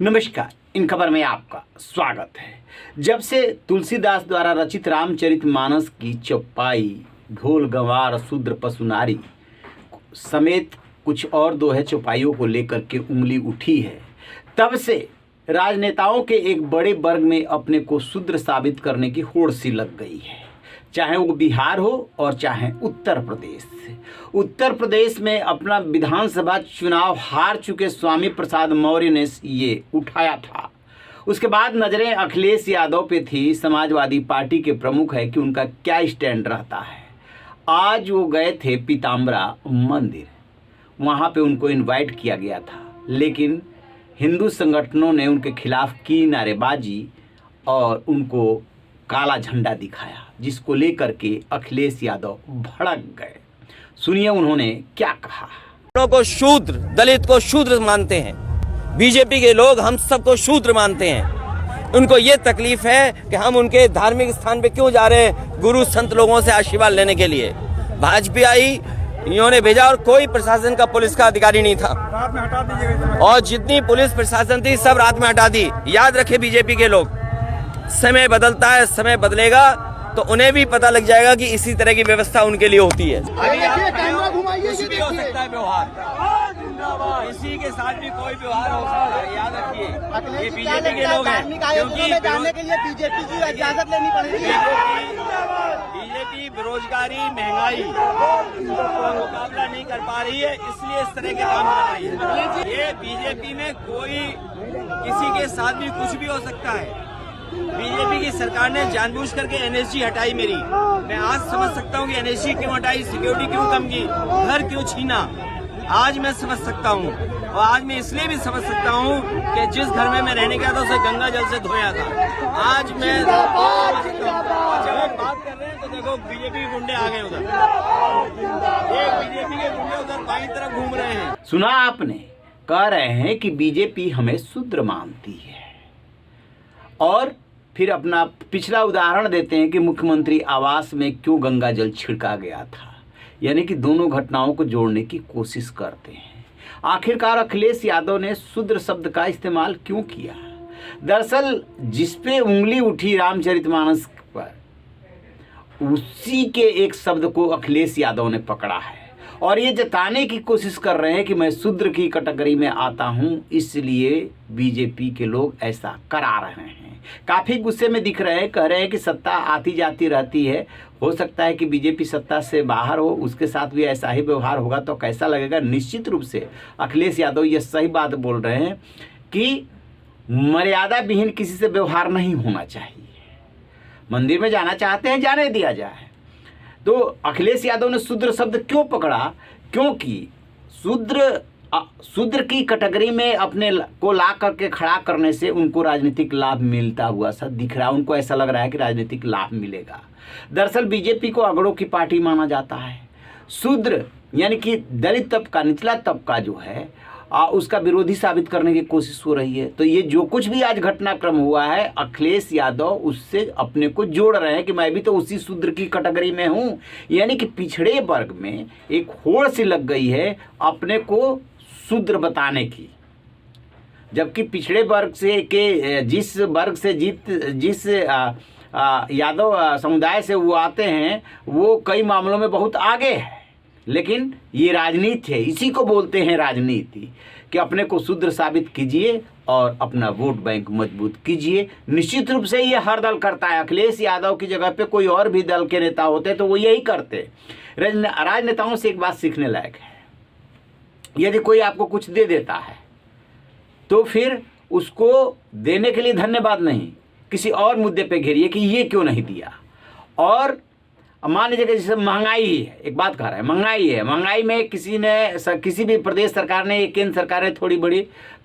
नमस्कार, इन खबर में आपका स्वागत है। जब से तुलसीदास द्वारा रचित रामचरितमानस की चौपाई ढोल गंवार शूद्र पशु नारी समेत कुछ और दोहे चौपाइयों को लेकर के उंगली उठी है, तब से राजनेताओं के एक बड़े वर्ग में अपने को शूद्र साबित करने की होड़ सी लग गई है। चाहे वो बिहार हो और चाहे उत्तर प्रदेश। उत्तर प्रदेश में अपना विधानसभा चुनाव हार चुके स्वामी प्रसाद मौर्य ने ये उठाया था। उसके बाद नज़रें अखिलेश यादव पे थी। समाजवादी पार्टी के प्रमुख है कि उनका क्या स्टैंड रहता है। आज वो गए थे पीताम्बरा मंदिर, वहाँ पे उनको इनवाइट किया गया था, लेकिन हिंदू संगठनों ने उनके खिलाफ की नारेबाजी और उनको काला झंडा दिखाया, जिसको लेकर के अखिलेश यादव भड़क गए। सुनिए उन्होंने क्या कहा। को शूद्र, दलित को शूद्र मानते हैं। बीजेपी के लोग हम सबको शूद्र मानते हैं। उनको ये तकलीफ है कि हम उनके धार्मिक स्थान पे क्यों जा रहे हैं, गुरु संत लोगों से आशीर्वाद लेने के लिए। भाजपा आई, इन्होंने भेजा और कोई प्रशासन का पुलिस का अधिकारी नहीं था। रात में हटा दीजिए, और जितनी पुलिस प्रशासन थी सब रात में हटा दी। याद रखे बीजेपी के लोग, समय बदलता है, समय बदलेगा तो उन्हें भी पता लग जाएगा कि इसी तरह की व्यवस्था उनके लिए होती है। कुछ भी हो सकता है व्यवहार, किसी के साथ भी कोई व्यवहार हो सकता है, याद रखिए। ये बीजेपी के लोग हैं, क्योंकि जाने के लिए बीजेपी की इजाजत लेनी पड़ेगी। बीजेपी बेरोजगारी, महंगाई का मुकाबला नहीं कर पा रही है, इसलिए इस तरह के काम कर रही है। ये बीजेपी में कोई किसी के साथ भी कुछ भी हो सकता है। बीजेपी की सरकार ने जानबूझ करके एनएसजी हटाई मेरी। मैं आज समझ सकता हूँ कि एनएसजी क्यों हटाई, सिक्योरिटी क्यों कम की, घर क्यों छीना। आज मैं समझ सकता हूँ, और आज मैं इसलिए भी समझ सकता हूँ कि जिस घर में मैं रहने गया था उसे गंगा जल से धोया था। आज मैं बात कर रहे हैं तो देखो बीजेपी के गुंडे आ गए उधर, एक बीजेपी के गुंडे उधर बाईं तरफ घूम रहे हैं। सुना आपने, कह रहे हैं कि बीजेपी हमें शूद्र मानती है, और फिर अपना पिछला उदाहरण देते हैं कि मुख्यमंत्री आवास में क्यों गंगा जल छिड़का गया था। यानी कि दोनों घटनाओं को जोड़ने की कोशिश करते हैं। आखिरकार अखिलेश यादव ने शूद्र शब्द का इस्तेमाल क्यों किया? दरअसल जिस पे उंगली उठी रामचरितमानस पर, उसी के एक शब्द को अखिलेश यादव ने पकड़ा है और ये जताने की कोशिश कर रहे हैं कि मैं शूद्र की कैटेगरी में आता हूं, इसलिए बीजेपी के लोग ऐसा करा रहे हैं। काफ़ी गुस्से में दिख रहे हैं, कह रहे हैं कि सत्ता आती जाती रहती है, हो सकता है कि बीजेपी सत्ता से बाहर हो, उसके साथ भी ऐसा ही व्यवहार होगा तो कैसा लगेगा। निश्चित रूप से अखिलेश यादव ये सही बात बोल रहे हैं कि मर्यादा विहीन किसी से व्यवहार नहीं होना चाहिए। मंदिर में जाना चाहते हैं, जाने दिया जाए। तो अखिलेश यादव ने शूद्र शब्द क्यों पकड़ा? क्योंकि शूद्र की कैटेगरी में अपने को ला करके खड़ा करने से उनको राजनीतिक लाभ मिलता हुआ सा दिख रहा है। उनको ऐसा लग रहा है कि राजनीतिक लाभ मिलेगा। दरअसल बीजेपी को अगड़ों की पार्टी माना जाता है। शूद्र यानी कि दलित तबका, निचला तबका जो है उसका विरोधी साबित करने की कोशिश हो रही है। तो ये जो कुछ भी आज घटनाक्रम हुआ है, अखिलेश यादव उससे अपने को जोड़ रहे हैं कि मैं भी तो उसी शूद्र की कैटेगरी में हूँ। यानी कि पिछड़े वर्ग में एक होड़ सी लग गई है अपने को शूद्र बताने की, जबकि पिछड़े वर्ग से के जिस वर्ग से जिस यादव समुदाय से वो आते हैं वो कई मामलों में बहुत आगे है। लेकिन ये राजनीति है, इसी को बोलते हैं राजनीति, कि अपने को शूद्र साबित कीजिए और अपना वोट बैंक मजबूत कीजिए। निश्चित रूप से ये हर दल करता है। अखिलेश यादव की जगह पे कोई और भी दल के नेता होते तो वो यही करते। राजनेताओं से एक बात सीखने लायक है, यदि कोई आपको कुछ दे देता है तो फिर उसको देने के लिए धन्यवाद नहीं, किसी और मुद्दे पे घेरिए कि ये क्यों नहीं दिया। और मान लीजिए कि जैसे महंगाई है, एक बात कह रहा है, महंगाई है, महंगाई में किसी भी प्रदेश सरकार ने, केंद्र सरकार ने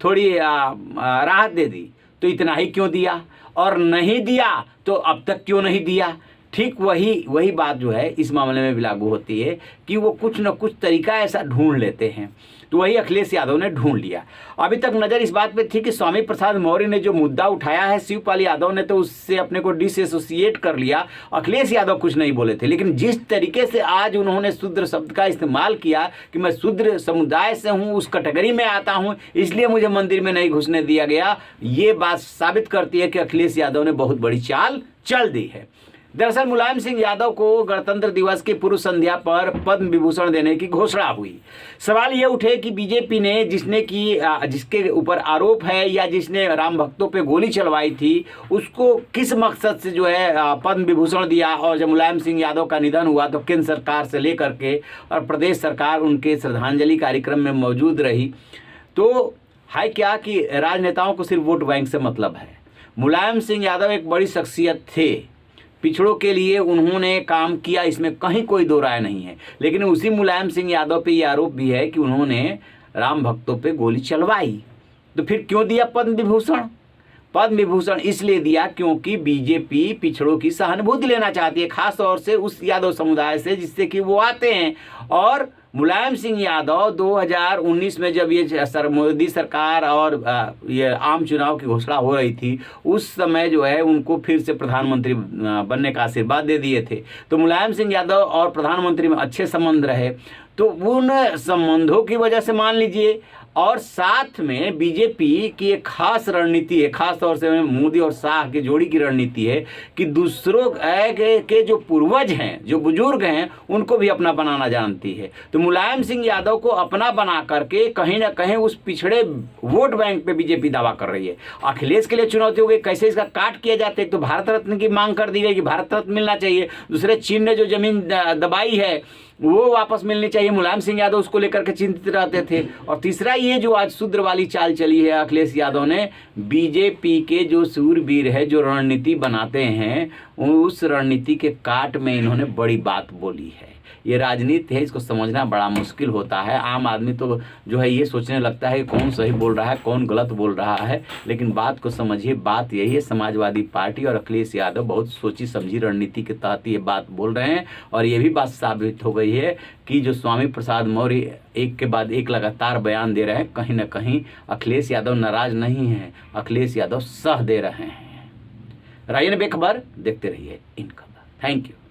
थोड़ी राहत दे दी, तो इतना ही क्यों दिया, और नहीं दिया तो अब तक क्यों नहीं दिया। ठीक वही बात जो है इस मामले में भी लागू होती है कि वो कुछ न कुछ तरीका ऐसा ढूंढ लेते हैं। तो वही अखिलेश यादव ने ढूंढ लिया। अभी तक नज़र इस बात पे थी कि स्वामी प्रसाद मौर्य ने जो मुद्दा उठाया है, शिवपाल यादव ने तो उससे अपने को डिसएसोसिएट कर लिया, अखिलेश यादव कुछ नहीं बोले थे। लेकिन जिस तरीके से आज उन्होंने शूद्र शब्द का इस्तेमाल किया कि मैं शूद्र समुदाय से हूँ, उस कैटेगरी में आता हूँ, इसलिए मुझे मंदिर में नहीं घुसने दिया गया, ये बात साबित करती है कि अखिलेश यादव ने बहुत बड़ी चाल चल दी है। दरअसल मुलायम सिंह यादव को गणतंत्र दिवस की पूर्व संध्या पर पद्म विभूषण देने की घोषणा हुई। सवाल ये उठे कि बीजेपी ने जिसके ऊपर आरोप है या जिसने राम भक्तों पे गोली चलवाई थी, उसको किस मकसद से जो है पद्म विभूषण दिया। और जब मुलायम सिंह यादव का निधन हुआ तो केंद्र सरकार से लेकर के और प्रदेश सरकार उनके श्रद्धांजलि कार्यक्रम में मौजूद रही। तो है क्या कि राजनेताओं को सिर्फ वोट बैंक से मतलब है। मुलायम सिंह यादव एक बड़ी शख्सियत थे, पिछड़ों के लिए उन्होंने काम किया, इसमें कहीं कोई दो राय नहीं है। लेकिन उसी मुलायम सिंह यादव पे ये आरोप भी है कि उन्होंने राम भक्तों पे गोली चलवाई। तो फिर क्यों दिया पद्म विभूषण? पद्म विभूषण इसलिए दिया क्योंकि बीजेपी पिछड़ों की सहानुभूति लेना चाहती है, खास तौर से उस यादव समुदाय से जिससे कि वो आते हैं। और मुलायम सिंह यादव 2019 में जब ये मोदी सरकार और ये आम चुनाव की घोषणा हो रही थी, उस समय जो है उनको फिर से प्रधानमंत्री बनने का आशीर्वाद दे दिए थे। तो मुलायम सिंह यादव और प्रधानमंत्री में अच्छे संबंध रहे, तो उन संबंधों की वजह से मान लीजिए, और साथ में बीजेपी की एक खास रणनीति है, खास तौर से मोदी और शाह की जोड़ी की रणनीति है कि दूसरों के जो पूर्वज हैं, जो बुजुर्ग हैं, उनको भी अपना बनाना जानती है। तो मुलायम सिंह यादव को अपना बना करके कहीं ना कहीं उस पिछड़े वोट बैंक पे बीजेपी दावा कर रही है। अखिलेश के लिए चुनौती हो गई, कैसे इसका काट किया जाता है। तो भारत रत्न की मांग कर दी गई कि भारत रत्न मिलना चाहिए। दूसरे चीन ने जो जमीन दबाई है वो वापस मिलनी चाहिए। मुलायम सिंह यादव उसको लेकर के चिंतित रहते थे। और तीसरा ये जो आज शूद्र वाली चाल चली है अखिलेश यादव ने, बीजेपी के जो सूरवीर है, जो रणनीति बनाते हैं, उस रणनीति के काट में इन्होंने बड़ी बात बोली है। ये राजनीति है, इसको समझना बड़ा मुश्किल होता है। आम आदमी तो जो है ये सोचने लगता है कौन सही बोल रहा है, कौन गलत बोल रहा है। लेकिन बात को समझिए, बात यही है, समाजवादी पार्टी और अखिलेश यादव बहुत सोची समझी रणनीति के तहत ये बात बोल रहे हैं। और ये भी बात साबित हो गई है कि जो स्वामी प्रसाद मौर्य एक के बाद एक लगातार बयान दे रहे हैं, कहीं ना कहीं अखिलेश यादव नाराज नहीं है, अखिलेश यादव सह दे रहे हैं। रहिए बेखबर, देखते रहिए इन खबर। Thank you.